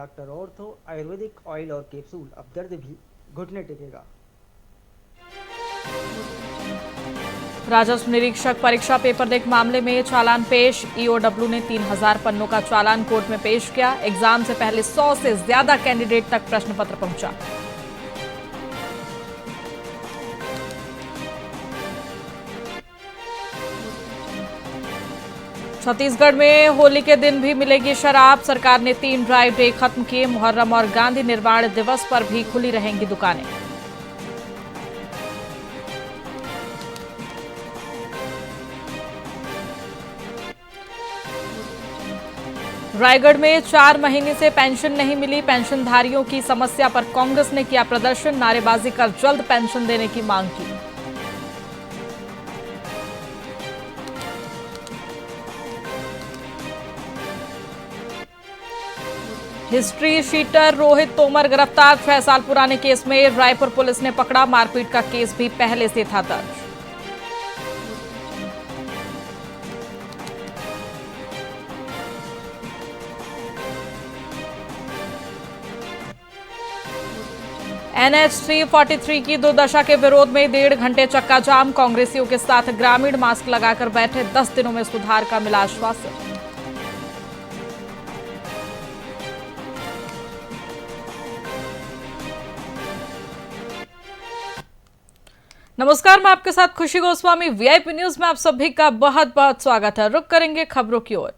Doctor ortho Ayurvedic oil और capsule, अब दर्द भी घुटने टेकेगा। राजस्व निरीक्षक परीक्षा पेपर लीक मामले में चालान पेश। ईओडब्ल्यू ने 3000 पन्नों का चालान कोर्ट में पेश किया। एग्जाम से पहले 100 से ज्यादा कैंडिडेट तक प्रश्न पत्र पहुंचा। छत्तीसगढ़ में होली के दिन भी मिलेगी शराब। सरकार ने 3 ड्राई डे खत्म किए। मुहर्रम और गांधी निर्वाण दिवस पर भी खुली रहेंगी दुकानें। रायगढ़ में 4 महीने से पेंशन नहीं मिली। पेंशनधारियों की समस्या पर कांग्रेस ने किया प्रदर्शन। नारेबाजी कर जल्द पेंशन देने की मांग की। हिस्ट्री शीटर रोहित तोमर गिरफ्तार। 6 साल पुराने केस में रायपुर पुलिस ने पकड़ा। मारपीट का केस भी पहले से था दर्ज। NH 343 की दुर्दशा के विरोध में 1.5 घंटे चक्का जाम। कांग्रेसियों के साथ ग्रामीण मास्क लगाकर बैठे। 10 दिनों में सुधार का मिला आश्वासन। नमस्कार, मैं आपके साथ खुशी गोस्वामी। वीआईपी न्यूज में आप सभी का बहुत बहुत स्वागत है। रुक करेंगे खबरों की ओर।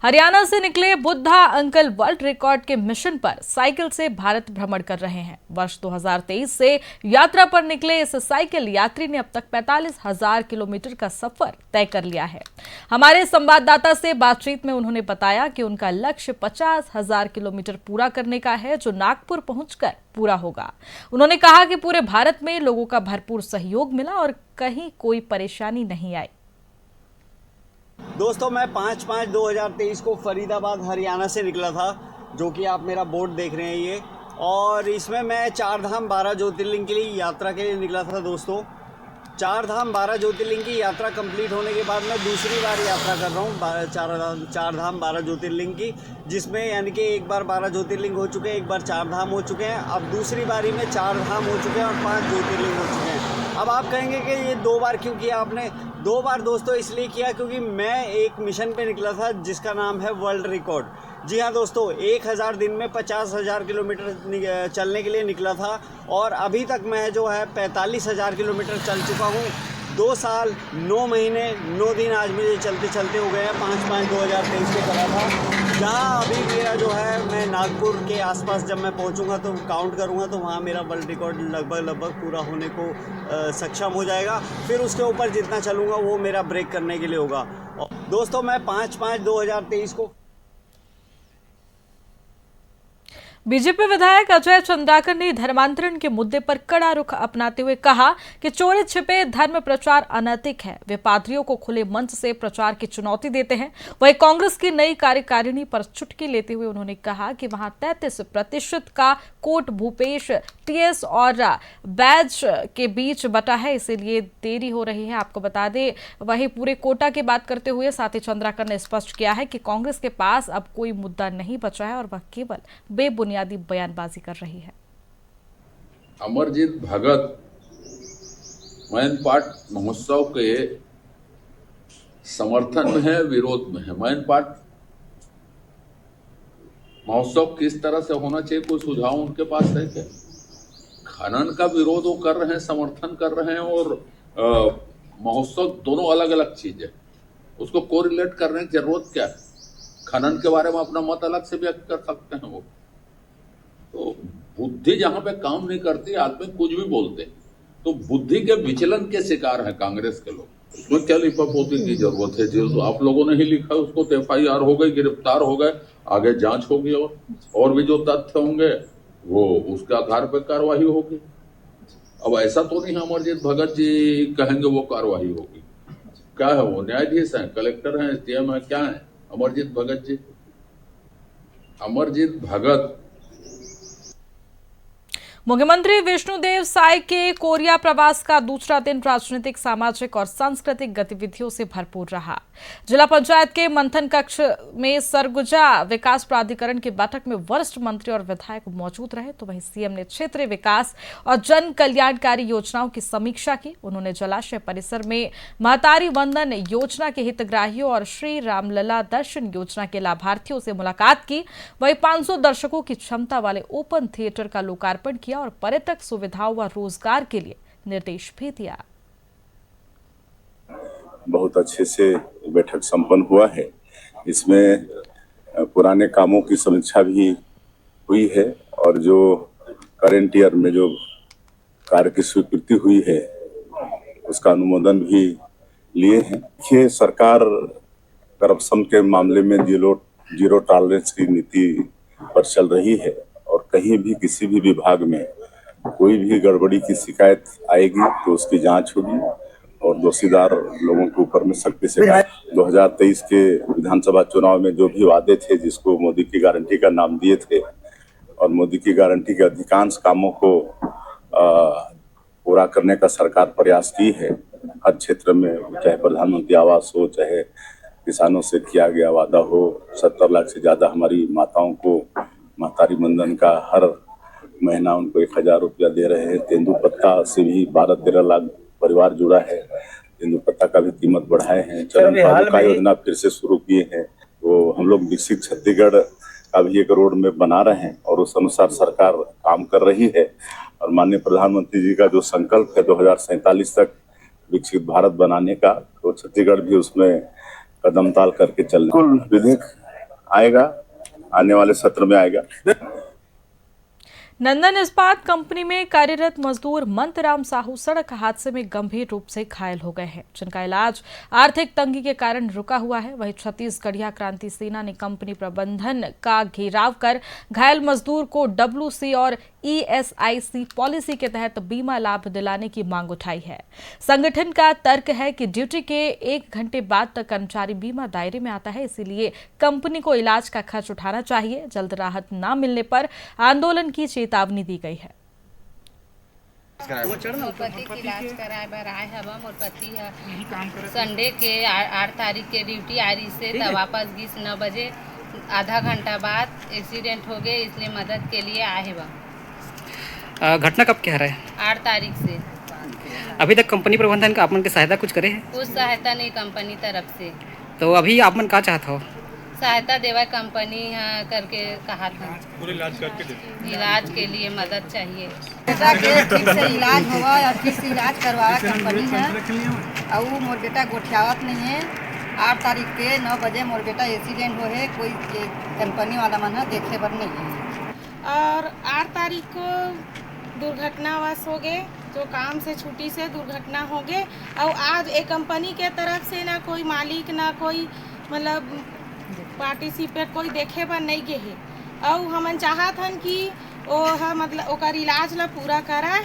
हरियाणा से निकले बुद्धा अंकल वर्ल्ड रिकॉर्ड के मिशन पर साइकिल से भारत भ्रमण कर रहे हैं। वर्ष 2023 से यात्रा पर निकले इस साइकिल यात्री ने अब तक 45,000 किलोमीटर का सफर तय कर लिया है। हमारे संवाददाता से बातचीत में उन्होंने बताया कि उनका लक्ष्य 50,000 किलोमीटर पूरा करने का है, जो नागपुर पहुंचकर पूरा होगा। उन्होंने कहा कि पूरे भारत में लोगों का भरपूर सहयोग मिला और कहीं कोई परेशानी नहीं आई। दोस्तों, मैं 5/5/2023 को फरीदाबाद हरियाणा से निकला था, जो कि आप मेरा बोर्ड देख रहे हैं ये। और इसमें मैं 4 धाम 12 ज्योतिर्लिंग के लिए यात्रा के लिए निकला था। दोस्तों, 4 धाम 12 ज्योतिर्लिंग की यात्रा कंप्लीट होने के बाद मैं दूसरी बार यात्रा कर रहा हूँ 4 धाम 12 ज्योतिर्लिंग की, जिसमें यानी कि एक बार 12 ज्योतिर्लिंग हो चुके हैं, एक बार 4 धाम हो चुके हैं। अब दूसरी बारी में 4 धाम हो चुके हैं और 5 ज्योतिर्लिंग हो चुके हैं। अब आप कहेंगे कि ये 2 बार क्यों किया आपने? 2 बार दोस्तों इसलिए किया क्योंकि मैं एक मिशन पे निकला था जिसका नाम है वर्ल्ड रिकॉर्ड। जी हाँ दोस्तों, 1000 दिन में 50,000 किलोमीटर चलने के लिए निकला था और अभी तक मैं जो है 45,000 किलोमीटर चल चुका हूँ। 2 साल 9 महीने 9 दिन आज मुझे चलते चलते हो गए हैं। 5/5/2023 को करा था। जहाँ अभी मेरा जो है, मैं नागपुर के आसपास जब मैं पहुँचूँगा तो काउंट करूँगा तो वहाँ मेरा वर्ल्ड रिकॉर्ड लगभग पूरा होने को सक्षम हो जाएगा। फिर उसके ऊपर जितना चलूँगा वो मेरा ब्रेक करने के लिए होगा। दोस्तों, मैं 5/5/2023 को बीजेपी विधायक अजय चंद्राकर ने धर्मांतरण के मुद्दे पर कड़ा रुख अपनाते हुए कहा कि चोरी छिपे धर्म प्रचार अनैतिक है। वे पादरियों को खुले मंच से प्रचार की चुनौती देते हैं। वहीं कांग्रेस की नई कार्यकारिणी पर चुटकी लेते हुए उन्होंने कहा कि वहां 33% का कोट भूपेश टीएस और बैज के बीच बटा है, इसीलिए देरी हो रही है। आपको बता दें, वहीं पूरे कोटा की बात करते हुए साथी चंद्राकर ने स्पष्ट किया है कि कांग्रेस के पास अब कोई मुद्दा नहीं बचा है और वह केवल बेबुनियादी बयानबाजी कर रही है। अमरजीत भगत मैन पाट महोत्सव के समर्थन में है, विरोध में है। मैन पाट महोत्सव किस तरह से होना चाहिए, कोई सुझाव उनके पास है क्या? खनन का विरोध वो कर रहे हैं, समर्थन कर रहे हैं, और महोत्सव दोनों अलग अलग चीज है। उसको कोरिलेट करने की जरूरत क्या है? खनन के बारे में अपना मत अलग से व्यक्त कर सकते हैं वो। तो बुद्धि जहां पे काम नहीं करती, आदमी कुछ भी बोलते। तो बुद्धि के विचलन के शिकार है कांग्रेस के लोग। उसमें क्या लिपापोती की जरूरत है? जो आप लोगों ने ही लिखा है उसको तो FIR हो गई, गिरफ्तार हो गए, आगे जांच होगी और भी जो तथ्य होंगे वो उसके आधार पर कार्रवाई होगी। अब ऐसा तो नहीं है अमरजीत भगत जी कहेंगे वो कार्रवाई होगी। क्या है वो? न्यायाधीश हैं, कलेक्टर हैं, SDM है, क्या है अमरजीत भगत जी? अमरजीत भगत मुख्यमंत्री विष्णुदेव साय के कोरिया प्रवास का दूसरा दिन राजनीतिक, सामाजिक और सांस्कृतिक गतिविधियों से भरपूर रहा। जिला पंचायत के मंथन कक्ष में सरगुजा विकास प्राधिकरण की बैठक में वरिष्ठ मंत्री और विधायक मौजूद रहे, तो वहीं सीएम ने क्षेत्रीय विकास और जन कल्याणकारी योजनाओं की समीक्षा की। उन्होंने जलाशय परिसर में महतारी वंदन योजना के हितग्राहियों और श्री रामलला दर्शन योजना के लाभार्थियों से मुलाकात की। वहीं 500 दर्शकों की क्षमता वाले ओपन थिएटर का लोकार्पण किया और पर्यटक सुविधाओं व रोजगार के लिए निर्देश भी दिया। बहुत अच्छे से बैठक संपन्न हुआ है। इसमें पुराने कामों की समीक्षा भी हुई है और जो करेंट ईयर में जो कार्य की स्वीकृति हुई है उसका अनुमोदन भी लिए हैं। देखिए, सरकार करप्शन के मामले में जीरो टॉलरेंस की नीति पर चल रही है और कहीं भी किसी भी विभाग में कोई भी गड़बड़ी की शिकायत आएगी तो उसकी जांच होगी और दोषीदार लोगों के ऊपर में सख्ती से 2023 के विधानसभा चुनाव में जो भी वादे थे, जिसको मोदी की गारंटी का नाम दिए थे, और मोदी की गारंटी के अधिकांश कामों को पूरा करने का सरकार प्रयास की है। हर क्षेत्र में, चाहे प्रधानमंत्री आवास हो, चाहे किसानों से किया गया वादा हो, 70 लाख से ज्यादा हमारी माताओं को महतारी वंदन का हर महीना उनको 1000 रुपया दे रहे हैं। तेंदुपत्ता से भी 12-13 लाख परिवार जुड़ा है। तेंदुपत्ता का भी कीमत बढ़ाए हैं। चरण पादुका योजना फिर से शुरू किए हैं। तो हम लोग विकसित छत्तीसगढ़ का भी एक रोड मैप बना रहे हैं और उस अनुसार सरकार काम कर रही है। और माननीय प्रधानमंत्री जी का जो संकल्प है 2047 तक विकसित भारत बनाने का, तो छत्तीसगढ़ भी उसमें कदम ताल करके चल कुल विधेयक आएगा, आने वाले सत्र में आएगा। नंदन इस्पात कंपनी में कार्यरत मजदूर मंतराम साहू सड़क हादसे में गंभीर रूप से घायल हो गए हैं, जिनका इलाज आर्थिक तंगी के कारण रुका हुआ है। वहीं छत्तीसगढ़िया क्रांति सेना ने कंपनी प्रबंधन का घेराव कर घायल मजदूर को WC और ESIC पॉलिसी के तहत बीमा लाभ दिलाने की मांग उठाई है। संगठन का तर्क है कि ड्यूटी के 1 घंटे बाद तक कर्मचारी बीमा दायरे में आता है, इसीलिए कंपनी को इलाज का खर्च उठाना चाहिए। जल्द राहत न मिलने पर आंदोलन की चेतावनी दी गई है। मोर पति के इलाज कराए बर आए हवा। मोर पति ह संडे के 8 तारीख के ड्यूटी आ रही से तब वापस गिस 9 बजे, आधा घंटा बाद एक्सीडेंट हो गए, इसलिए मदद के लिए आए बा। घटना कब कह रहे हैं? 8 तारीख से। अभी तक कंपनी प्रबंधन का आपमन के सहायता कुछ करे है? कुछ सहायता नहीं कंपनी तरफ से। तो अभी आपमन का चाहत हो? सहायता देवा कंपनी करके कहा था, पूरे इलाज के लिए मदद चाहिए। बेटा के ठीक से इलाज होगा और ठीक से इलाज करवाया कंपनी है। और मोर बेटा गोठियावत नहीं है। 8 तारीख के 9 बजे मोर बेटा एक्सीडेंट हो है, कोई कंपनी वाला मन देखे बर नहीं है। और 8 तारीख को दुर्घटनावश हो गए, जो काम से छुट्टी से दुर्घटना हो गए। और आज एक कंपनी के तरफ से ना कोई मालिक ना कोई मतलब पार्टिसिपेट कोई देखे पर नहीं गए है। और हमन चाहत हन कि मतलब ओकर इलाज ला पूरा कराए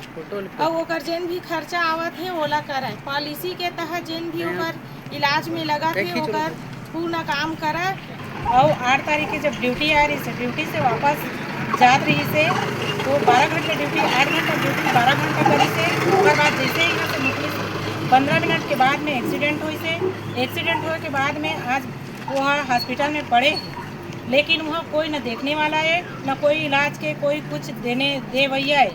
और ओकर जेन भी खर्चा आवत है ओला कराए। पॉलिसी के तहत जेन भी ओकर इलाज में लगा है ओकर पूर्ण काम कराए। और 8 तारीख की जब ड्यूटी आ रही से ड्यूटी से वापस जात रही से तो 12 घंटे ड्यूटी, 8 घंटा ड्यूटी 12 घंटा करी से। उसके बाद जैसे ही यहाँ से निकली 15 मिनट के बाद में एक्सीडेंट हुई से। एक्सीडेंट होने के बाद में आज वहाँ हॉस्पिटल में पड़े, लेकिन वहाँ कोई न देखने वाला है न कोई इलाज के कोई कुछ दे भैया है।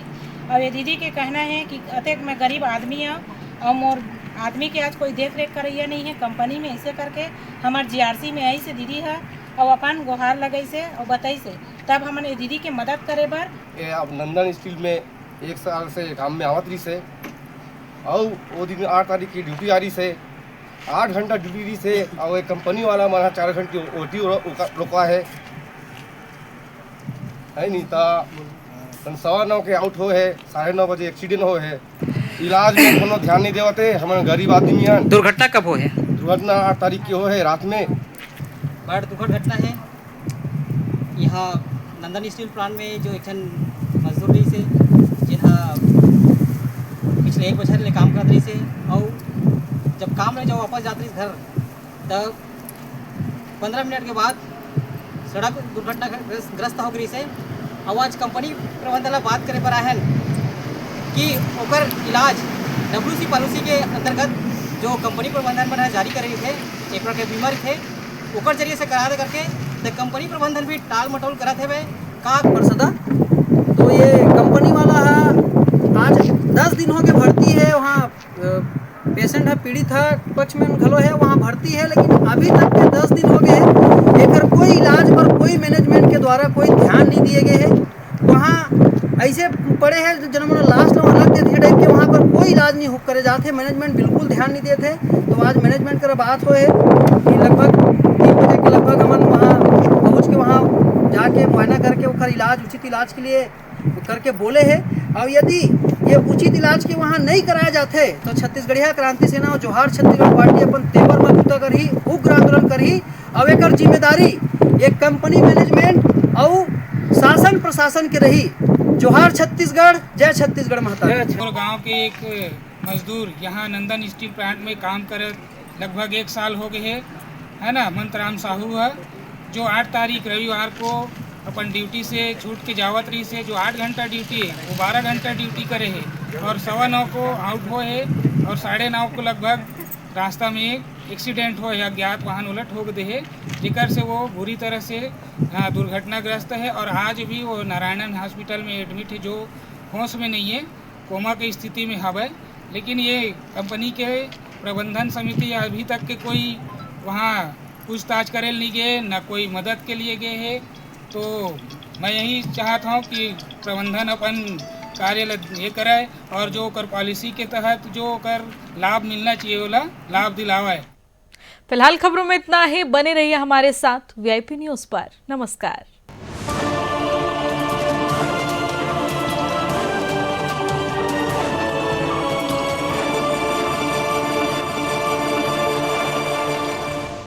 और ये दीदी के कहना है कि अतक मैं गरीब आदमी हूँ और मोर आदमी के आज कोई देख रेख करैया नहीं है कंपनी में, ऐसे करके हमार GRC में आई से दीदी है और अपन गुहार लगई से और बताई से तब हमने दीदी के मदद करे बर। अब नंदन स्टील में 1 साल से काम में आवत रही से और वो दिन 8 तारीख की ड्यूटी आ रही से 8 घंटा ड्यूटी रही से। और एक कंपनी वाला माना 4 घंटे OT रोका है नहीं तो 9:15 के आउट हो है, 9:30 बजे एक्सीडेंट हो है। इलाज में कोनो ध्यान नहीं देवते, हमारे गरीब आदमी हैं। दुर्घटना कब हो है? दुर्घटना 8 तारीख की हो है रात में। बड़ दुखद घटना है। यहाँ नंदन स्टील प्लांट में जो एक मजदूर रही से जिन्हा पिछले 1 बछर ले काम कर रही से और जब काम रहे जब वापस जाते घर तब 15 मिनट के बाद सड़क दुर्घटना ग्रस्त हो गई से और आज कंपनी प्रबंधन ला बात करे पर आहन कि ओकर इलाज WC पॉलिसी के अंतर्गत जो कंपनी प्रबंधन पर जारी करे थे एक प्रकार के बीमारी थे ओकर जरिए से करा दे करके तो कंपनी प्रबंधन भी टाल मटोल करत है का परसदा। तो ये कंपनी वाला है आज 10 दिन हो गए भर्ती है वहाँ पेशेंट है पीड़ित है पक्ष में घलो है वहाँ भर्ती है, लेकिन अभी तक के 10 दिन हो गए एक कोई इलाज पर कोई मैनेजमेंट के द्वारा कोई ध्यान नहीं दिए गए हैं। वहाँ ऐसे पड़े हैं जनमन लास्ट में अलग देते टाइप के वहाँ पर कोई इलाज नहीं हो करे जाते, मैनेजमेंट बिल्कुल ध्यान नहीं देते। तो आज मैनेजमेंट का बात हो है कि लगभग 3 बजे के लगभग हम वहाँ पहुँच के वहाँ जाके मुआयना करके उनका इलाज उचित इलाज के लिए करके बोले हैं। और यदि ये उचित इलाज के वहाँ नहीं कराए जाते तो छत्तीसगढ़िया क्रांति सेना और जोहार छत्तीसगढ़ पार्टी अपन तेवर में उतर कर ही उग्र आंदोलन कर ही अब एक जिम्मेदारी एक कंपनी मैनेजमेंट और शासन प्रशासन के रही। जोहार छत्तीसगढ़, जय छत्तीसगढ़ महता। गांव के एक मजदूर यहाँ नंदन स्टील प्लांट में काम करे लगभग 1 साल हो गए है ना, मंतराम साहू है जो 8 तारीख रविवार को अपन ड्यूटी से छूट के जावत रही से जो 8 घंटा ड्यूटी है वो 12 घंटा ड्यूटी करे है और 9:15 को आउट हो है और 9:30 को लगभग रास्ता में एक्सीडेंट हो है, अज्ञात वाहन उलट हो गए है जिकर से वो बुरी तरह से दुर्घटनाग्रस्त है और आज भी वो नारायणन हॉस्पिटल में एडमिट है जो होश में नहीं है, कोमा की स्थिति में हवे। लेकिन ये कंपनी के प्रबंधन समिति अभी तक के कोई वहाँ पूछताछ करे नहीं गए न कोई मदद के लिए गए है। तो मैं यही चाहता हूँ कि प्रबंधन अपन कार्य ये कराए और जो कर पॉलिसी के तहत जो कर लाभ मिलना चाहिए वाला लाभ दिलावाए। फिलहाल खबरों में इतना ही, बने रहिए हमारे साथ VIP न्यूज़ पर। नमस्कार।